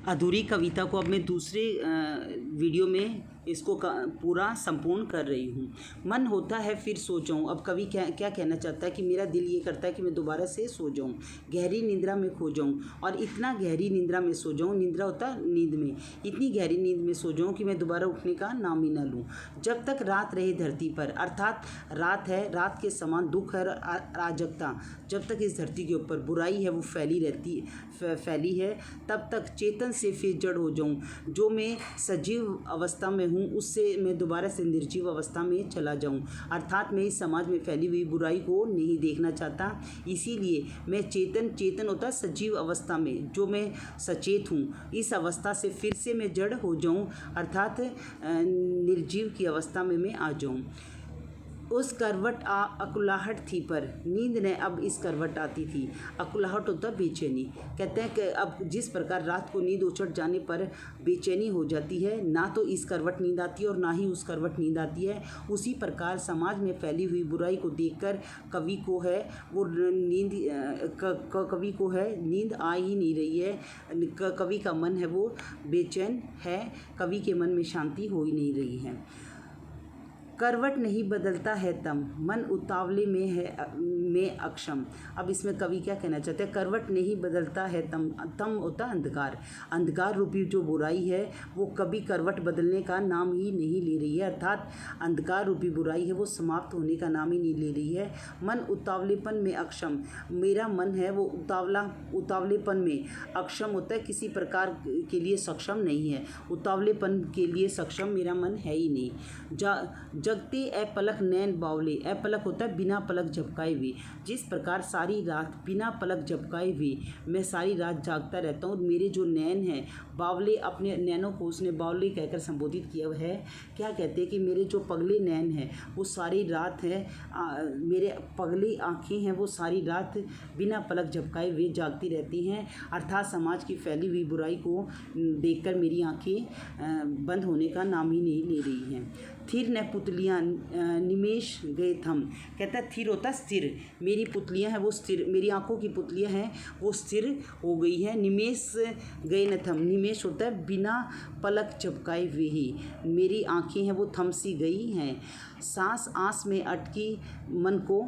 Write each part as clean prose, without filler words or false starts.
अधूरी कविता को अब मैं दूसरे वीडियो में इसको पूरा संपूर्ण कर रही हूँ। मन होता है फिर सो जाऊँ। अब कवि क्या क्या कहना चाहता है कि मेरा दिल ये करता है कि मैं दोबारा से सो जाऊँ, गहरी निंद्रा में खो जाऊँ, और इतना गहरी निंद्रा में सो जाऊँ, निंद्रा होता नींद में, इतनी गहरी नींद में सो जाऊँ कि मैं दोबारा उठने का नाम ही ना लूँ। जब तक रात रहे धरती पर, अर्थात रात है, रात के समान दुख है, अराजकता जब तक इस धरती के ऊपर बुराई है वो फैली है, तब तक चेतन से फिर जड़ हो जाऊँ। जो मैं सजीव अवस्था में हूँ उससे मैं दोबारा से निर्जीव अवस्था में चला जाऊँ। अर्थात मैं इस समाज में फैली हुई बुराई को नहीं देखना चाहता, इसीलिए मैं चेतन होता सजीव अवस्था में, जो मैं सचेत हूँ, इस अवस्था से फिर से मैं जड़ हो जाऊँ, अर्थात निर्जीव की अवस्था में मैं आ जाऊँ। उस करवट अकुलाहट थी पर नींद ने अब इस करवट आती थी। अकुलाहट होता बेचैनी। कहते हैं कि अब जिस प्रकार रात को नींद उचट जाने पर बेचैनी हो जाती है, ना तो इस करवट नींद आती है और ना ही उस करवट नींद आती है, उसी प्रकार समाज में फैली हुई बुराई को देखकर कवि को है वो कवि को है नींद आ ही नहीं रही है। कवि का मन है वो बेचैन है, कवि के मन में शांति हो ही नहीं रही है। करवट नहीं बदलता है तम, मन उतावले में है में अक्षम। अब इसमें कवि क्या कहना चाहते हैं? करवट नहीं बदलता है तम होता अंधकार, अंधकार रूपी जो बुराई है वो कभी करवट बदलने का नाम ही नहीं ले रही है, अर्थात अंधकार रूपी बुराई है वो समाप्त होने का नाम ही नहीं ले रही है। मन उतावलेपन में अक्षम, मेरा मन है वो उतावलेपन में अक्षम होता है, किसी प्रकार के लिए सक्षम नहीं है, उतावलेपन के लिए सक्षम मेरा मन है ही नहीं। जगते अपलक नैन बावले, अपलक होता है बिना पलक झपकाए हुए। जिस प्रकार सारी रात बिना पलक झपकाए हुए मैं सारी रात जागता रहता हूँ, मेरे जो नैन हैं बावले, अपने नैनों को उसने बावले कहकर संबोधित किया है। क्या कहते हैं कि मेरे जो पगले नैन हैं वो सारी रात है, मेरे पगली आँखें हैं वो सारी रात बिना पलक झपकाए हुए जागती रहती हैं, अर्थात समाज की फैली हुई बुराई को देखकर मेरी आँखें बंद होने का नाम ही नहीं ले रही हैं। थिर न पुतलियाँ निमेश गए थम, कहता है थिर होता स्थिर, मेरी पुतलियाँ हैं वो स्थिर, मेरी आँखों की पुतलियाँ हैं वो स्थिर हो गई हैं। निमेश गए न थम, निमेश होता है बिना पलक झपकाए हुए ही, मेरी आँखें हैं वो थम सी गई हैं। सांस आँस में अटकी मन को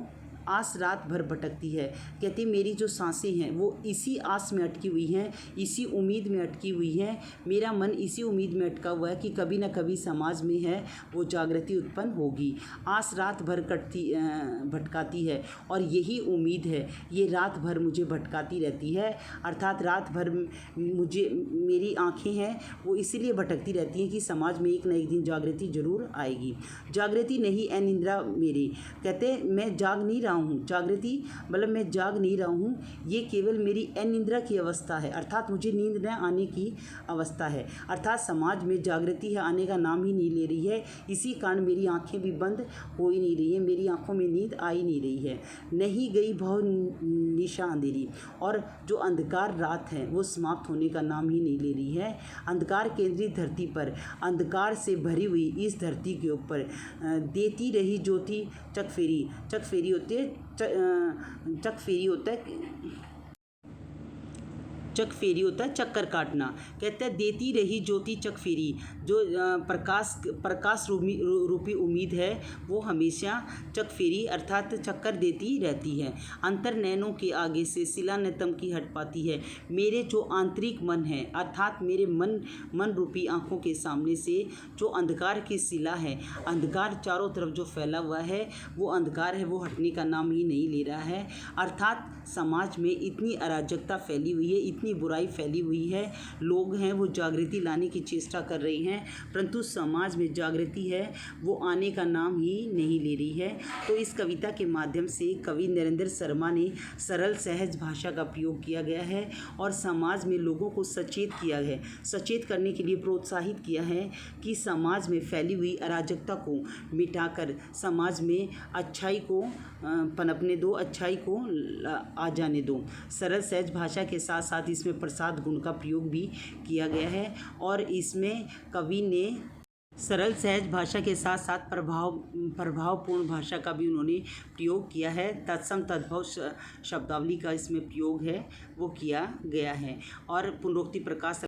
आस रात भर भटकती है, कहती मेरी जो सांसें हैं वो इसी आस में अटकी हुई हैं, इसी उम्मीद में अटकी हुई हैं, मेरा मन इसी उम्मीद में अटका हुआ है कि कभी ना कभी समाज में है वो जागृति उत्पन्न होगी। आस रात भर भटकाती है और यही उम्मीद है, ये रात भर मुझे भटकाती रहती है, अर्थात रात भर मेरी आँखें हैं वो इसीलिए भटकती रहती हैं कि समाज में एक न एक दिन जागृति जरूर आएगी। जागृति नहीं ए निंद्रा मेरी, कहते मैं जाग नहीं रहा हूँ, जागृति मतलब मैं जाग नहीं रहा हूँ, ये केवल मेरी अनिद्रा की अवस्था है, अर्थात मुझे नींद न आने की अवस्था है, अर्थात समाज में जागृति है आने का नाम ही नहीं ले रही है, इसी कारण मेरी आंखें भी बंद हो ही नहीं रही है, मेरी आंखों में नींद आ ही नहीं रही है। नहीं गई भव निशा अंधेरी, और जो अंधकार रात है वो समाप्त होने का नाम ही नहीं ले रही है। अंधकार केंद्रित धरती पर, अंधकार से भरी हुई इस धरती के ऊपर देती रही ज्योति चकफेरी, चकफेरी होती है चकफेरी होता है चकफेरी होता है चक्कर काटना, कहते हैं देती रही ज्योति चकफेरी, जो प्रकाश रूपी उम्मीद है वो हमेशा चकफेरी अर्थात चक्कर देती रहती है। अंतर नैनों के आगे से सिला न तम की हट पाती है, मेरे जो आंतरिक मन है अर्थात मेरे मन रूपी आँखों के सामने से जो अंधकार की सिला है, अंधकार चारों तरफ जो फैला हुआ है वो अंधकार है वो हटने का नाम ही नहीं ले रहा है, अर्थात समाज में इतनी अराजकता फैली हुई है, इतनी बुराई फैली हुई है, लोग हैं वो जागृति लाने की चेष्टा कर रहे हैं, परंतु समाज में जागृति है वो आने का नाम ही नहीं ले रही है। तो इस कविता के माध्यम से कवि नरेंद्र शर्मा ने सरल सहज भाषा का प्रयोग किया गया है और समाज में लोगों को सचेत किया है, सचेत करने के लिए प्रोत्साहित किया है कि समाज में फैली हुई अराजकता को मिटाकर समाज में अच्छाई को पनपने दो, अच्छाई को आ जाने दो। सरल सहज भाषा के साथ साथ इसमें प्रसाद गुण का प्रयोग भी किया गया है और इसमें कवि ने सरल सहज भाषा के साथ साथ प्रभावपूर्ण भाषा का भी उन्होंने प्रयोग किया है। तत्सम तद्भव शब्दावली का इसमें प्रयोग है वो किया गया है और पुनरोक्ति प्रकाश